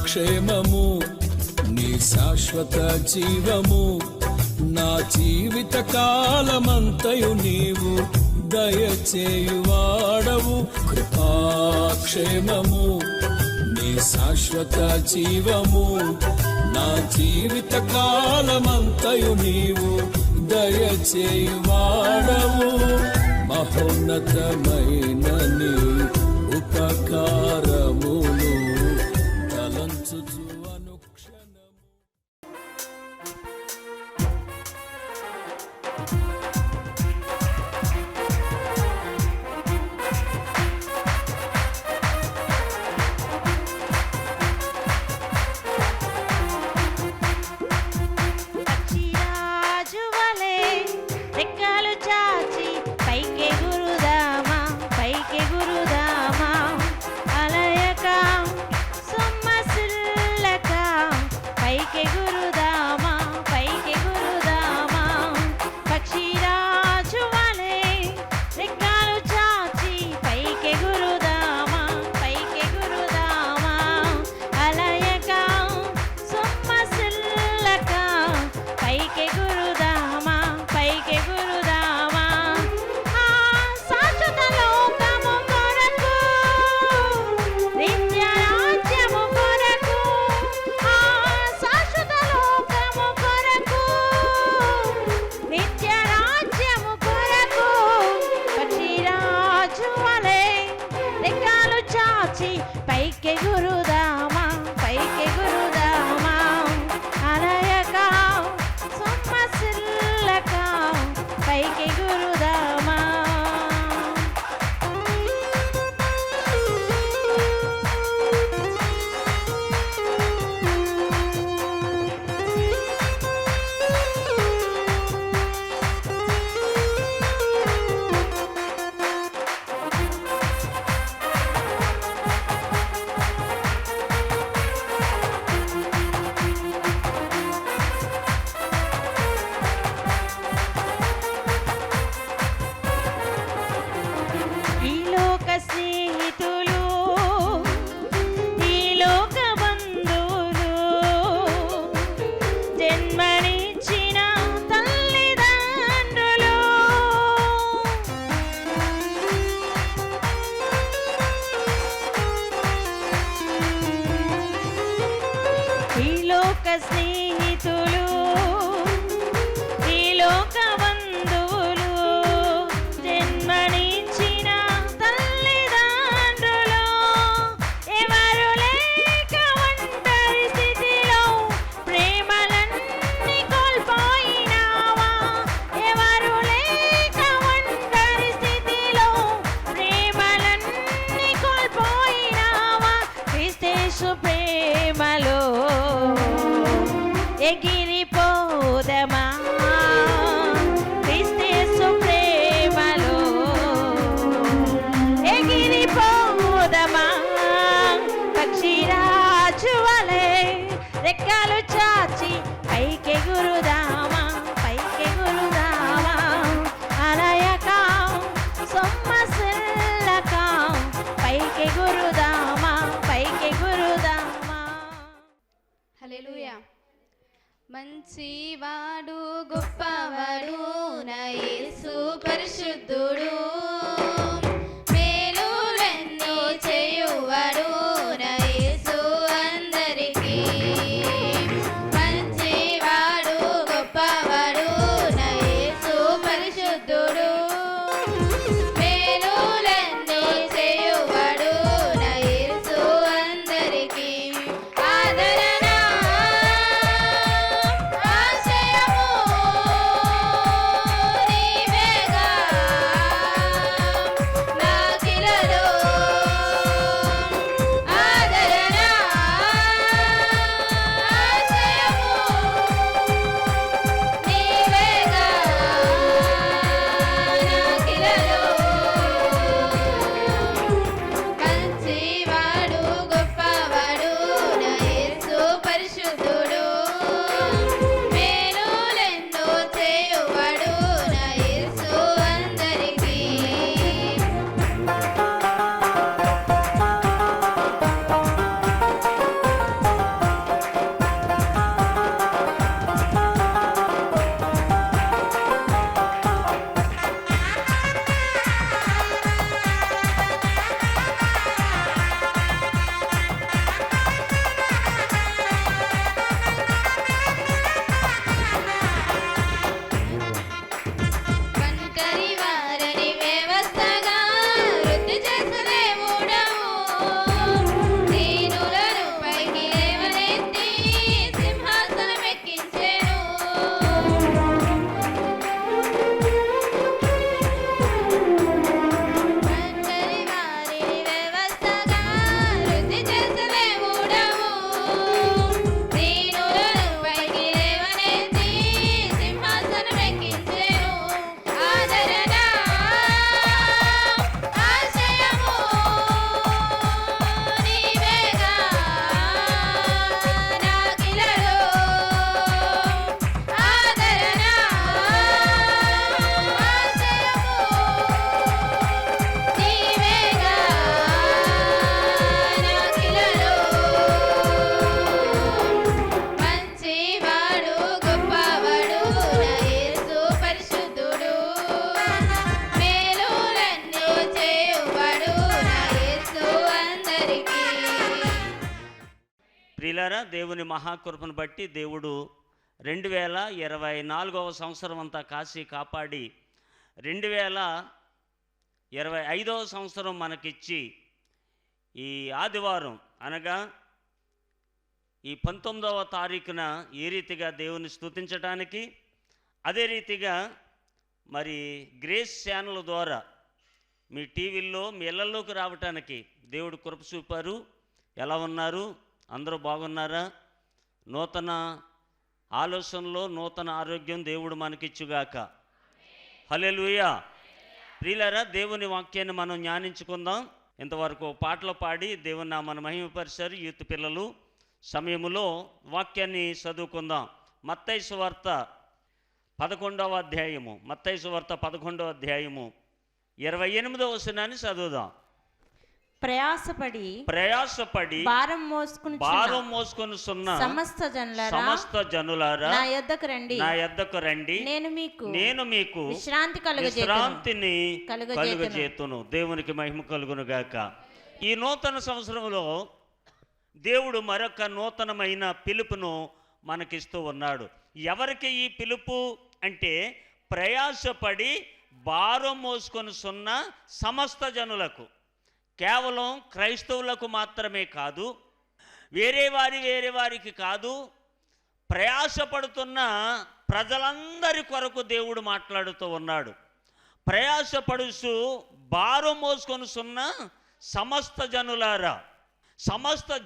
క్షేమము నీ శాశ్వత జీవము నా జీవిత కాలమంతయు నీవు దయచేయువాడవు. కృపాక్షేమము నీ శాశ్వత జీవము నా జీవిత కాలమంతయు నీవు దయచేయువాడవు. మహోన్నతమైన నీ ఉపకారములు తలంచుచు అనుక్షణము. ఎగిరిపోదమా క్రీస్తు ప్రేమలో ఎగిరిపోదమా పక్షిరాజు వలె రెక్కలు చాచి పైకెగురుదామా పైకెగురుదామా అలయక సొమ్మసిల్లక పైకెగురుదామా పైకెగురుదామా. హల్లెలూయా. మంచివాడు గొప్పవాడు నా యేసు పరిశుద్ధుడు, మేలులన్నీ చేయువాడు నా యేసు అందరికీ. మంచివాడు గొప్పవాడు నా యేసు పరిశుద్ధుడు, మేలులన్నీ చేయువాడు నా యేసు అందరికీ. ఆదరణ ప్రియులారా, దేవుని మహాకృపను బట్టి దేవుడు 2024వ సంవత్సరం అంతా కాసి కాపాడి 2025వ సంవత్సరం మనకిచ్చి ఈ ఆదివారం అనగా ఈ 19వ తారీఖున ఏ రీతిగా దేవుని స్తుతించడానికి, అదే రీతిగా మరి గ్రేస్ ఛానల్ ద్వారా మీ టీవీల్లో మీ ఇళ్లలోకి రావటానికి దేవుడు కృప చూపారు. ఎలా ఉన్నారు? అందరూ బాగున్నారా? నూతన ఆలోచనలో నూతన ఆరోగ్యం దేవుడు మనకిచ్చుగాక. హల్లెలూయా. ప్రియులారా, దేవుని వాక్యాన్ని మనం జ్ఞానించుకుందాం. ఇంతవరకు పాటలు పాడి దేవుని నామమును మహిమపరిచారు యూత్ పిల్లలు. సమయములో వాక్యాన్ని చదువుకుందాం. మత్తయి సువార్త 11వ అధ్యాయము, మత్తయి సువార్త 11వ అధ్యాయము 28వ వచనాన్ని చదువుదాం. ప్రయాసపడి భారం మోసుకొని సున్న సమస్త జనులారా నా యొద్దకు రండి, నేను మీకు విశ్రాంతిని కలుగజేతును. దేవునికి మహిమ కలుగును గాక. ఈ నూతన సంవత్సరంలో దేవుడు మరొక నూతనమైన పిలుపును మనకిస్తూ ఉన్నాడు. ఎవరికి ఈ పిలుపు అంటే, ప్రయాసపడి భారం మోసుకొని సున్న సమస్త జనులకు, కేవలం క్రైస్తవులకు మాత్రమే కాదు, వేరే వారికి కాదు, ప్రయాసపడుతున్న ప్రజలందరి కొరకు దేవుడు మాట్లాడుతూ ఉన్నాడు. ప్రయాసపడుచు భారం మోసుకొని సున్న సమస్త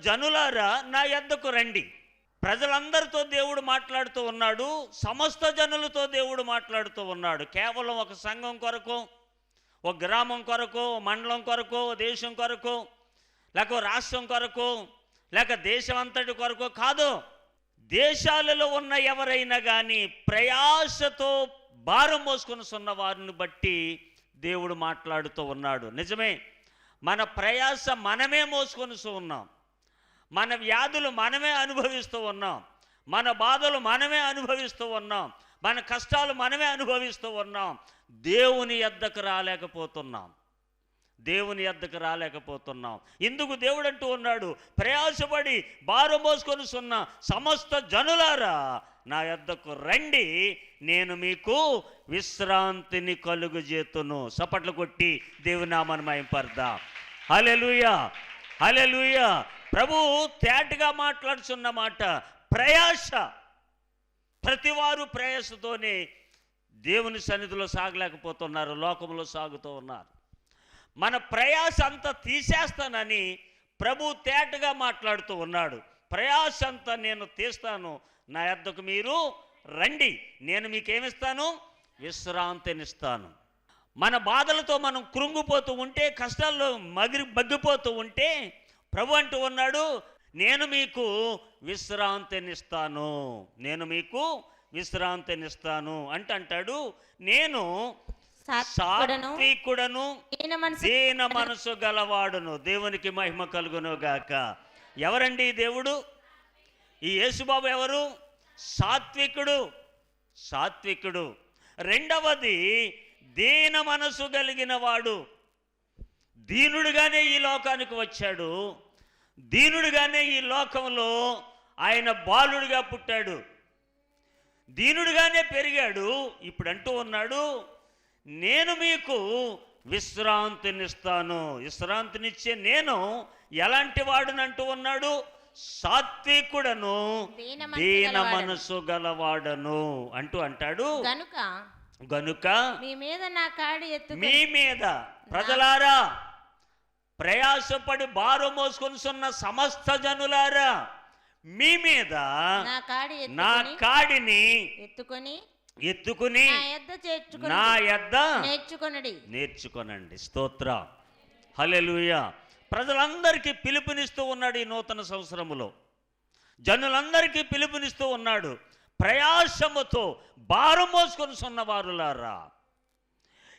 జనులారా నా యొద్దకు రండి. ప్రజలందరితో దేవుడు మాట్లాడుతూ ఉన్నాడు, సమస్త జనులతో దేవుడు మాట్లాడుతూ ఉన్నాడు. కేవలం ఒక సంఘం కొరకు, ఒక గ్రామం కొరకు, మండలం కొరకు, దేశం కొరకు, లేక రాష్ట్రం కొరకు, లేక దేశం అంతటి కొరకు కాదు. దేశాలలో ఉన్న ఎవరైనా కానీ ప్రయాసతో భారం మోసుకొని సున్న వారిని బట్టి దేవుడు మాట్లాడుతూ ఉన్నాడు. నిజమే, మన ప్రయాస మనమే మోసుకొని ఉన్నాం, మన వ్యాధులు మనమే అనుభవిస్తూ ఉన్నాం, మన బాధలు మనమే అనుభవిస్తూ ఉన్నాం, మన కష్టాలు మనమే అనుభవిస్తూ ఉన్నాం. దేవుని యొద్దకు రాలేకపోతున్నాం. ఇందుకు దేవుడు అంటూ ఉన్నాడు, ప్రయాసపడి భారం మోసుకొని సున్న సమస్త జనులారా నా యొద్దకు రండి, నేను మీకు విశ్రాంతిని కలుగజేతును. చప్పట్లు కొట్టి దేవుని నామమును మహిమపరచుదాం. హల్లెలూయా, హల్లెలూయా. ప్రభు తేటగా మాట్లాడుతున్న మాట ప్రయాస. ప్రతివారు ప్రయాసతోనే దేవుని సన్నిధిలో సాగలేకపోతున్నారు, లోకంలో సాగుతూ ఉన్నారు. మన ప్రయాస అంతా తీసేస్తానని ప్రభు తేటగా మాట్లాడుతూ ఉన్నాడు. ప్రయాస అంతా నేను తీస్తాను, నా యొద్దకు మీరు రండి, నేను మీకేమిస్తాను? విశ్రాంతినిస్తాను. మన బాధలతో మనం కృంగిపోతూ ఉంటే, కష్టాల్లో మగ్గిపోతూ ఉంటే ప్రభు అంటూ ఉన్నాడు, నేను మీకు విశ్రాంతినిస్తాను అంటాడు. నేను సాత్వికుడను దీన మనసు గలవాడును. దేవునికి మహిమ కలుగును గాక. ఎవరండి ఈ దేవుడు? ఈ యేసుబాబు ఎవరు? సాత్వికుడు. రెండవది దీన మనసు కలిగిన వాడు. దీనుడుగానే ఈ లోకానికి వచ్చాడు, దీనుడుగానే ఈ లోకంలో ఆయన బాలుడిగా పుట్టాడు, దీనుడుగానే పెరిగాడు. ఇప్పుడు అంటూ ఉన్నాడు, నేను మీకు విశ్రాంతినిచ్చే నేను ఎలాంటి వాడునంటూ ఉన్నాడు? సాత్వికుడను దీన మనసు గలవాడను అంటాడు. గనుక మీ మీద ప్రజలారా, ప్రయాసపడి భారం మోసుకొని సున్న సమస్త జనులారా, మీ మీద నా కాడిని ఎత్తుకుని నా యొద్ద నేర్చుకొనండి. స్తోత్ర, హల్లెలూయా. ప్రజలందరికీ పిలుపునిస్తూ ఉన్నాడు ఈ నూతన సంవత్సరములో. జనులందరికీ పిలుపునిస్తూ ఉన్నాడు, ప్రయాసముతో భారం మోసుకొని సున్నవారులారా.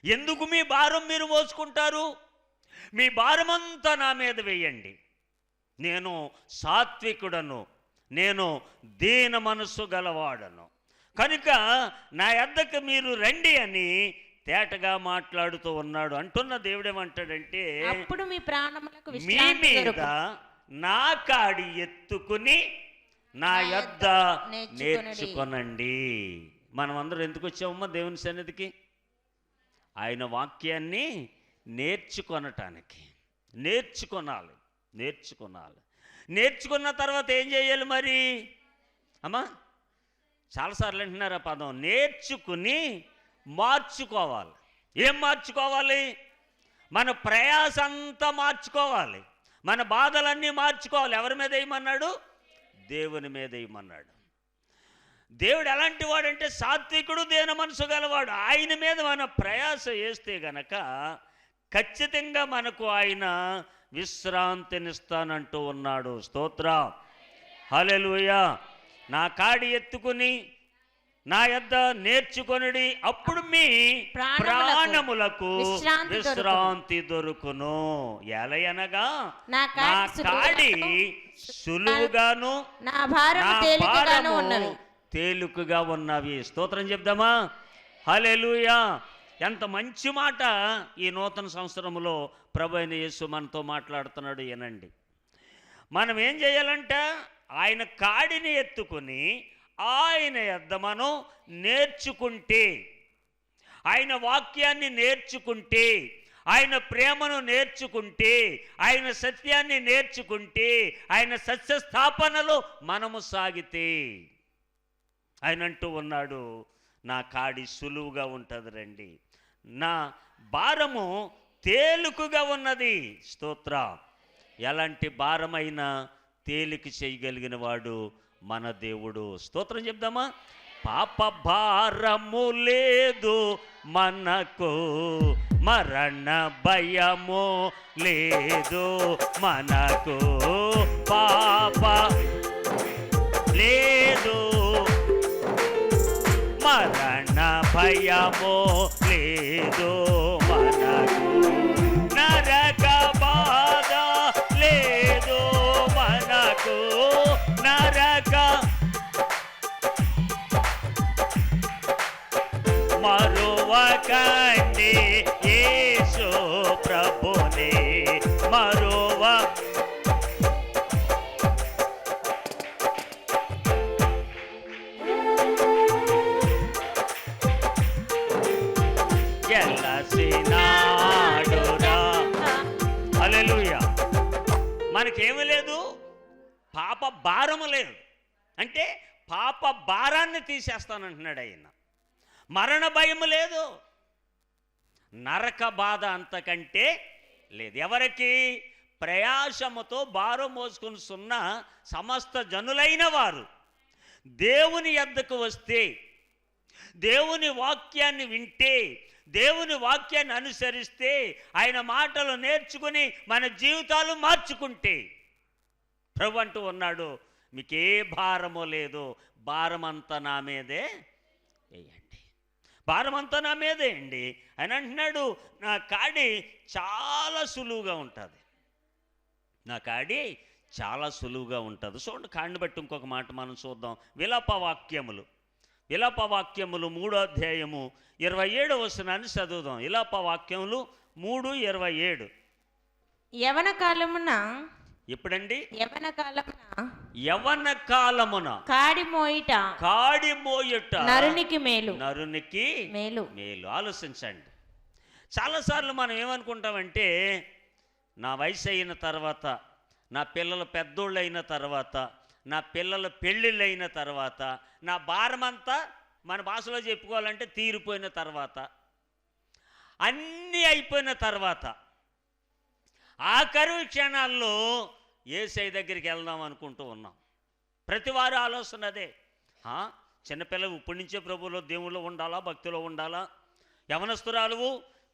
ఎందుకు మీ భారం మీరు మోసుకుంటారు? మీ భారమంతా నా మీద వేయండి. నేను సాత్వికుడను, నేను దీన మనస్సు గలవాడను, కనుక నా యొద్దకు మీరు రండి అని తేటగా మాట్లాడుతూ ఉన్నాడు. అంటున్న దేవుడేమంటాడంటే, అప్పుడు మీ ప్రాణములకు మీ మీద నా కాడి ఎత్తుకుని నా యొద్ద నేర్చుకొనండి. మనం అందరం ఎందుకు వచ్చామమ్మా దేవుని సన్నిధికి? ఆయన వాక్యాన్ని నేర్చుకొనటానికి. నేర్చుకొనాలి. నేర్చుకున్న తర్వాత ఏం చేయాలి మరి అమ్మా? చాలాసార్లు అంటున్నారు ఆ పదం, నేర్చుకుని మార్చుకోవాలి. ఏం మార్చుకోవాలి? మన ప్రయాస అంతా మార్చుకోవాలి. మన బాధలన్నీ మార్చుకోవాలి. ఎవరి మీద వేయమన్నాడు? దేవుని మీద వేయమన్నాడు. దేవుడు ఎలాంటి వాడంటే సాత్వికుడు, దేన మనసు గలవాడు. ఆయన మీద మన ప్రయాస వేస్తే గనక ఖచ్చితంగా మనకు ఆయన విశ్రాంతినిస్తానంటూ ఉన్నాడు. స్తోత్రం, హల్లెలూయా. నా కాడి ఎత్తుకుని నా యొద్ద నేర్చుకొనుడి, అప్పుడు మీ ప్రాణములకు విశ్రాంతి దొరుకును. ఎలయనగా నా కాడి సులువుగాను నా భారము తేలికగా ఉన్నవి. స్తోత్రం చెప్దామా? హల్లెలూయా. ఎంత మంచి మాట ఈ నూతన సంవత్సరంలో ప్రభు అయిన యేసు మనతో మాట్లాడుతున్నాడు. వినండి, మనం ఏం చేయాలంటే ఆయన కాడిని ఎత్తుకుని ఆయన యొద్ద మనం నేర్చుకుంటే, ఆయన వాక్యాన్ని నేర్చుకుంటే, ఆయన ప్రేమను నేర్చుకుంటే, ఆయన సత్యాన్ని నేర్చుకుంటే, ఆయన సత్య స్థాపనలో మనము సాగితే, ఆయన అంటూ ఉన్నాడు, నా కాడి సులువుగా ఉంటుంది రండి, నా భారము తేలికగా ఉన్నది. స్తోత్ర. ఎలాంటి భారమైనా తేలిక చేయగలిగిన వాడు మన దేవుడు. స్తోత్రం చెప్దామా? పాప భారము లేదు మనకు, మరణ భయము లేదు మనకు, పాప లేదు, మరణ భయము లేదు మనకు, నరక బాధ లేదు మనకు, నరక మరువకండి యేసు ప్రభుని మరువ. హల్లెలూయా. మనకేమీ లేదు, పాప భారము లేదు. అంటే పాప భారాన్ని తీసేస్తానంటున్నాడు ఆయన. మరణ భయం లేదు, నరక బాధ అంతకంటే లేదు. ఎవరికి? ప్రయాసముతో భారం మోసుకుని సున్న సమస్త జనులైన వారు దేవుని యొద్దకు వస్తే, దేవుని వాక్యాన్ని వింటే, దేవుని వాక్యాన్ని అనుసరిస్తే, ఆయన మాటలు నేర్చుకుని మన జీవితాలు మార్చుకుంటే, ప్రభు అంటూ ఉన్నాడు, మీకే భారము లేదు, భారమంతా నా మీదే వేయండి, భారమంతా నా మీదే వేయండి. ఆయన అంటున్నాడు, నా కాడి చాలా సులువుగా ఉంటుంది, నా కాడి చాలా సులువుగా ఉంటుంది. చూడండి, కాడిని బట్టి ఇంకొక మాట మనం చూద్దాం. విలాపవాక్యములు 3వ అధ్యాయము 27వ వచనాన్ని చదువుదాం. విలాపవాక్యములు 3:27. యవన కాలమున, ఎప్పుడండి? యవన కాలమున కాడి మోయుట నరునికి మేలు. ఆలోచించండి. చాలాసార్లు మనం ఏమనుకుంటామంటే, నా వయసు అయిన తర్వాత, నా పిల్లలు పెద్దోళ్ళు అయిన తర్వాత, నా పిల్లల పెళ్ళిళ్ళు అయిన తర్వాత, నా భారమంతా మన భాషలో చెప్పుకోవాలంటే తీరిపోయిన తర్వాత, అన్నీ అయిపోయిన తర్వాత, ఆఖరి క్షణాల్లో యేసయ్య దగ్గరికి వెళ్దాం అనుకుంటూ ఉన్నాం. ప్రతివారు ఆలోచన అదే. చిన్నపిల్లలు ఇప్పటి నుంచే ప్రభువులో, దేవుళ్ళు ఉండాలా, భక్తిలో ఉండాలా, యవనస్తురాలువు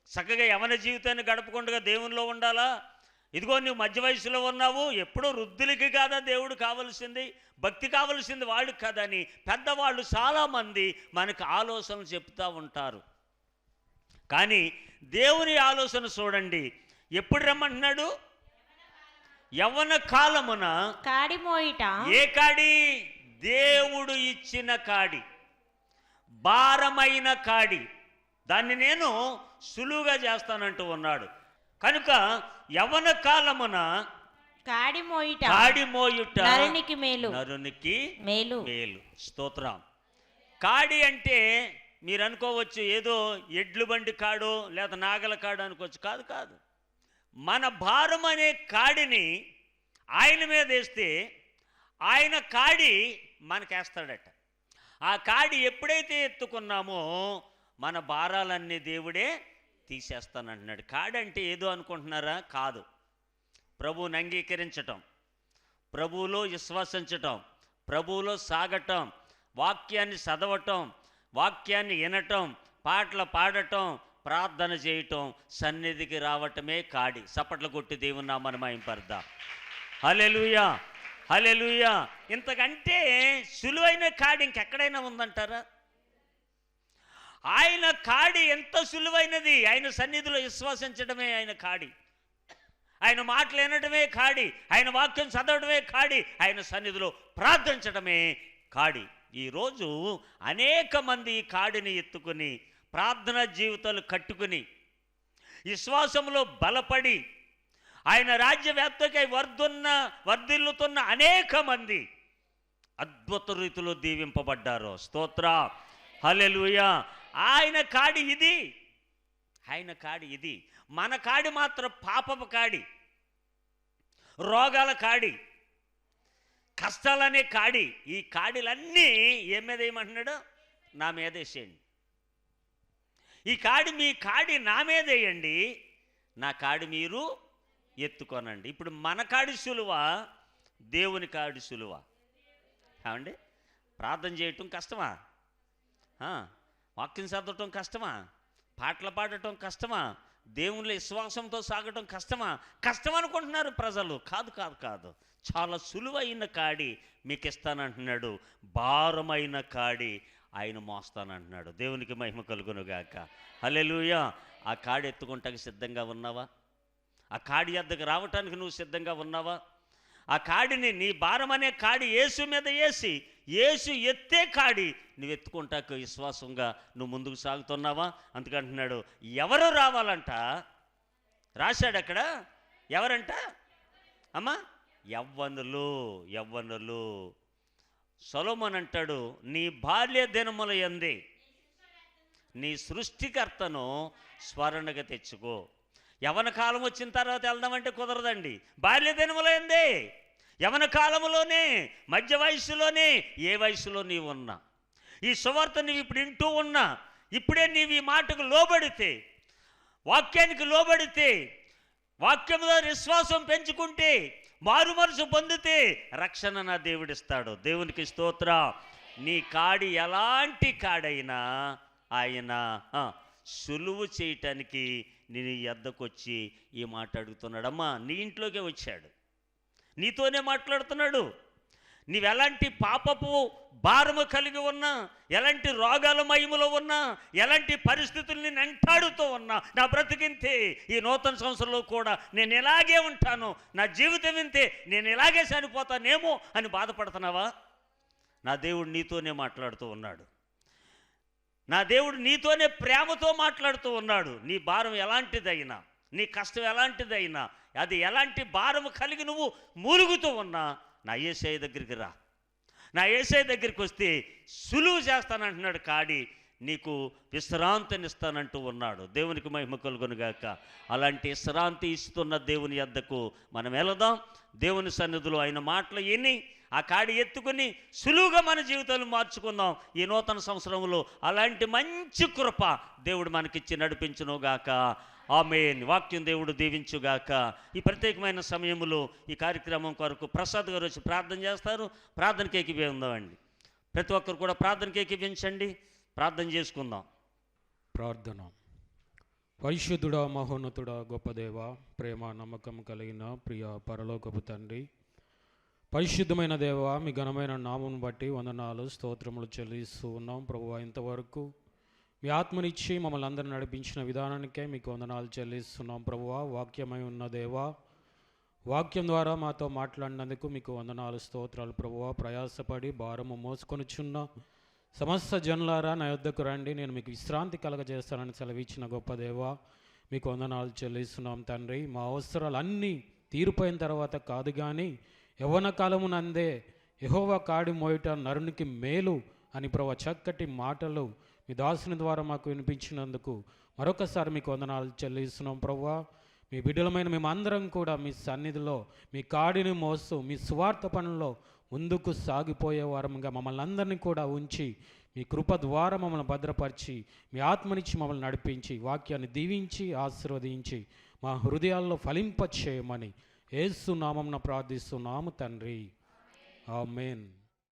చక్కగా యవన జీవితాన్ని గడపకుండా దేవునిలో ఉండాలా, ఇదిగో నువ్వు మధ్య వయసులో ఉన్నావు, ఎప్పుడూ వృద్ధులకి కాదా దేవుడు కావలసింది, భక్తి కావలసింది వాడికి కాదని పెద్దవాళ్ళు చాలామంది మనకు ఆలోచనలు చెప్తూ ఉంటారు. కానీ దేవుని ఆలోచన చూడండి, ఎప్పుడు రమ్మంటున్నాడు? యవ్వన కాలమున కాడి మోయిట. ఏ కాడి? దేవుడు ఇచ్చిన కాడి, భారమైన కాడి, దాన్ని నేను సులువుగా చేస్తానంటూ ఉన్నాడు. కనుక యవ్వన కాలమున కాడి మోయిట కాడి మోయుట నరునికి మేలు నరునికి మేలు మేలు. స్తోత్రం. కాడి అంటే మీరు అనుకోవచ్చు ఏదో ఎడ్లు బండి కాడు లేదా నాగల కాడు అనుకోవచ్చు. కాదు కాదు, మన భారం అనే కాడిని ఆయన మీద వేస్తే ఆయన కాడి మనకేస్తాడట. ఆ కాడి ఎప్పుడైతే ఎత్తుకున్నామో మన భారాలన్నీ దేవుడే తీసేస్తానంటున్నాడు. కాడి అంటే ఏదో అనుకుంటున్నారా? కాదు. ప్రభువుని అంగీకరించటం, ప్రభువులో విశ్వసించటం, ప్రభువులో సాగటం, వాక్యాన్ని చదవటం, వాక్యాన్ని వినటం, పాటలు పాడటం, ప్రార్థన చేయటం, సన్నిధికి రావటమే కాడి. చప్పట్లు కొట్టి దేవుని నామమున మహింపరుద్దాం. హల్లెలూయా, హల్లెలూయా. ఇంతకంటే సులువైన కాడి ఇంకెక్కడైనా ఉందంటారా? ఆయన కాడి ఎంత సులువైనది. ఆయన సన్నిధిలో విశ్వసించడమే ఆయన కాడి, ఆయన మాటలు వినడమే కాడి, ఆయన వాక్యం చదవడమే కాడి, ఆయన సన్నిధిలో ప్రార్థించడమే కాడి. ఈరోజు అనేక మంది ఈ కాడిని ఎత్తుకొని ప్రార్థనా జీవితాలు కట్టుకుని విశ్వాసంలో బలపడి ఆయన రాజ్యవ్యాప్తికై వర్ధిల్లుతున్న అనేక మంది అద్భుత రీతిలో దీవింపబడ్డారు. స్తోత్ర, హల్లెలూయా. ఆయన కాడి ఇది, ఆయన కాడి ఇది. మన కాడి మాత్రం పాపపు కాడి, రోగాల కాడి, కష్టాలనే కాడి. ఈ కాడిలన్నీ ఏ మీద వేయమంటున్నాడు? నా మీద వేసేయండి. ఈ కాడి, మీ కాడి నా మీద వేయండి, నా కాడి మీరు ఎత్తుకోనండి. ఇప్పుడు మన కాడి సులువ, దేవుని కాడి సులువ. ఏమండి? ప్రార్థన చేయటం కష్టమా? వాక్యం చదవటం కష్టమా? పాటలు పాడటం కష్టమా? దేవునిలో విశ్వాసంతో సాగటం కష్టమా? కష్టం అనుకుంటున్నారు ప్రజలు. కాదు కాదు కాదు, చాలా సులువైన కాడి మీకు ఇస్తానంటున్నాడు. భారమైన కాడి ఆయన మోస్తానంటున్నాడు. దేవునికి మహిమ కలుగునుగాక. హల్లెలూయా. ఆ కాడి ఎత్తుకుంటానికి సిద్ధంగా ఉన్నావా? ఆ కాడి వద్దకు రావటానికి నువ్వు సిద్ధంగా ఉన్నావా? ఆ కాడిని, నీ భారం అనే కాడి యేసు మీద వేసి, యేసు ఎత్తే కాడి నువ్వు ఎత్తుకుంటాకు విశ్వాసంగా నువ్వు ముందుకు సాగుతున్నావా? అందుకంటున్నాడు, ఎవరు రావాలంట? రాశాడు అక్కడ. ఎవరంట అమ్మా? యవ్వనులు, యవ్వనులు. సొలొమోను అంటాడు, నీ బాల్య దినముల యందే నీ సృష్టికర్తను స్మరణగా తెచ్చుకో. యవన కాలం వచ్చిన తర్వాత వెళ్దామంటే కుదరదండి. బాల్య దినముల యందే, యవన కాలంలోనే, మధ్య వయసులోనే, ఏ వయసులో నీవు ఉన్నా, ఈ సువార్త నీవు ఇప్పుడు వింటూ ఉన్నా, ఇప్పుడే నీవు ఈ మాటకు లోబడితే, వాక్యానికి లోబడితే, వాక్యంలో విశ్వాసం పెంచుకుంటే, మారు మనసు పొందితే రక్షణ నా దేవుడిస్తాడు. దేవునికి స్తోత్ర. నీ కాడి ఎలాంటి కాడైనా ఆయన సులువు చేయటానికి నేను ఎద్దకు వచ్చి ఈ మాట అడుగుతున్నాడు. అమ్మా, నీ ఇంట్లోకే వచ్చాడు, నీతోనే మాట్లాడుతున్నాడు. నీవెలాంటి పాపపు భారము కలిగి ఉన్నా, ఎలాంటి రోగాల మహిమలో ఉన్నా, ఎలాంటి పరిస్థితుల్ని వెంటాడుతూ ఉన్నా, నా బ్రతికింతే, ఈ నూతన సంవత్సరంలో కూడా నేను ఇలాగే ఉంటాను, నా జీవితం ఇంతే, నేను ఇలాగే చనిపోతానేమో అని బాధపడుతున్నావా? నా దేవుడు నీతోనే మాట్లాడుతూ ఉన్నాడు. నా దేవుడు నీతోనే ప్రేమతో మాట్లాడుతూ ఉన్నాడు. నీ భారం ఎలాంటిదైనా, నీ కష్టం ఎలాంటిదైనా, అది ఎలాంటి భారము కలిగి నువ్వు మూలుగుతూ ఉన్నా, నా యేసయ్య దగ్గరికి రా. నా యేసయ్య దగ్గరికి వస్తే సులువు చేస్తానంటున్నాడు కాడి, నీకు విశ్రాంతినిస్తానంటూ ఉన్నాడు. దేవునికి మహిమ కలుగునుగాక. అలాంటి విశ్రాంతి ఇస్తున్న దేవుని యొద్దకు మనం వెళదాం. దేవుని సన్నిధిలో ఆయన మాటలు విని ఆ కాడి ఎత్తుకుని సులువుగా మన జీవితాలు మార్చుకుందాం. ఈ నూతన సంవత్సరంలో అలాంటి మంచి కృప దేవుడు మనకిచ్చి నడిపించునుగాక. ఆమేన్. వాక్యం దేవుడు దీవించుగాక. ఈ ప్రత్యేకమైన సమయంలో ఈ కార్యక్రమం కొరకు ప్రసాద్ గారు వచ్చి ప్రార్థన చేస్తారు. ప్రార్థనకి ఏకీభవిందామండి. ప్రతి ఒక్కరు కూడా ప్రార్థనకి ఏకీభవించండి. ప్రార్థన చేసుకుందాం. ప్రార్థన. పరిశుద్ధుడా, మహోన్నతుడా, గొప్ప దేవ, ప్రేమ నమ్మకం కలిగిన ప్రియ పరలోకపు తండ్రి, పరిశుద్ధమైన దేవ, మీ ఘనమైన నామం బట్టి వందనాలు, స్తోత్రములు చెల్లిస్తూ ఉన్నాం. ప్రభువా, ఇంతవరకు మీ ఆత్మనిచ్చి మమ్మల్ని అందరిని నడిపించిన విధానానికే మీకు వందనాలు చెల్లిస్తున్నాం. ప్రభువా, వాక్యమై ఉన్న దేవా, వాక్యం ద్వారా మాతో మాట్లాడినందుకు మీకు వందనాలు, స్తోత్రాలు. ప్రభువా, ప్రయాసపడి భారము మోసుకొనిచున్న సమస్త జనులారా నా యొద్దకు రండి, నేను మీకు విశ్రాంతి కలగజేస్తానని సెలవిచ్చిన గొప్ప దేవా, మీకు వందనాలు చెల్లిస్తున్నాం తండ్రి. మా అవసరాలన్నీ తీరిపోయిన తర్వాత కాదు కానీ యవ్వన కాలమునందే యెహోవా కాడి మోయుట నరునికి మేలు అని ప్రభు చక్కటి మాటలు మీ దాసుని ద్వారా మాకు వినిపించినందుకు మరొకసారి మీకు వందనాలు చెల్లిస్తున్నాం ప్రభువా. మీ బిడ్డలమైన మేమందరం కూడా మీ సన్నిధిలో మీ కాడిని మోస్తూ మీ సువార్త పనుల్లో ముందుకు సాగిపోయే వారంగా మమ్మల్ని అందరినీ కూడా ఉంచి మీ కృప ద్వారా మమ్మల్ని భద్రపరిచి మీ ఆత్మనిచ్చి మమ్మల్ని నడిపించి వాక్యాన్ని దీవించి ఆశీర్వదించి మా హృదయాల్లో ఫలింపచేయమని యేసు నామమున ప్రార్థిస్తున్నాము తండ్రి. ఆమేన్.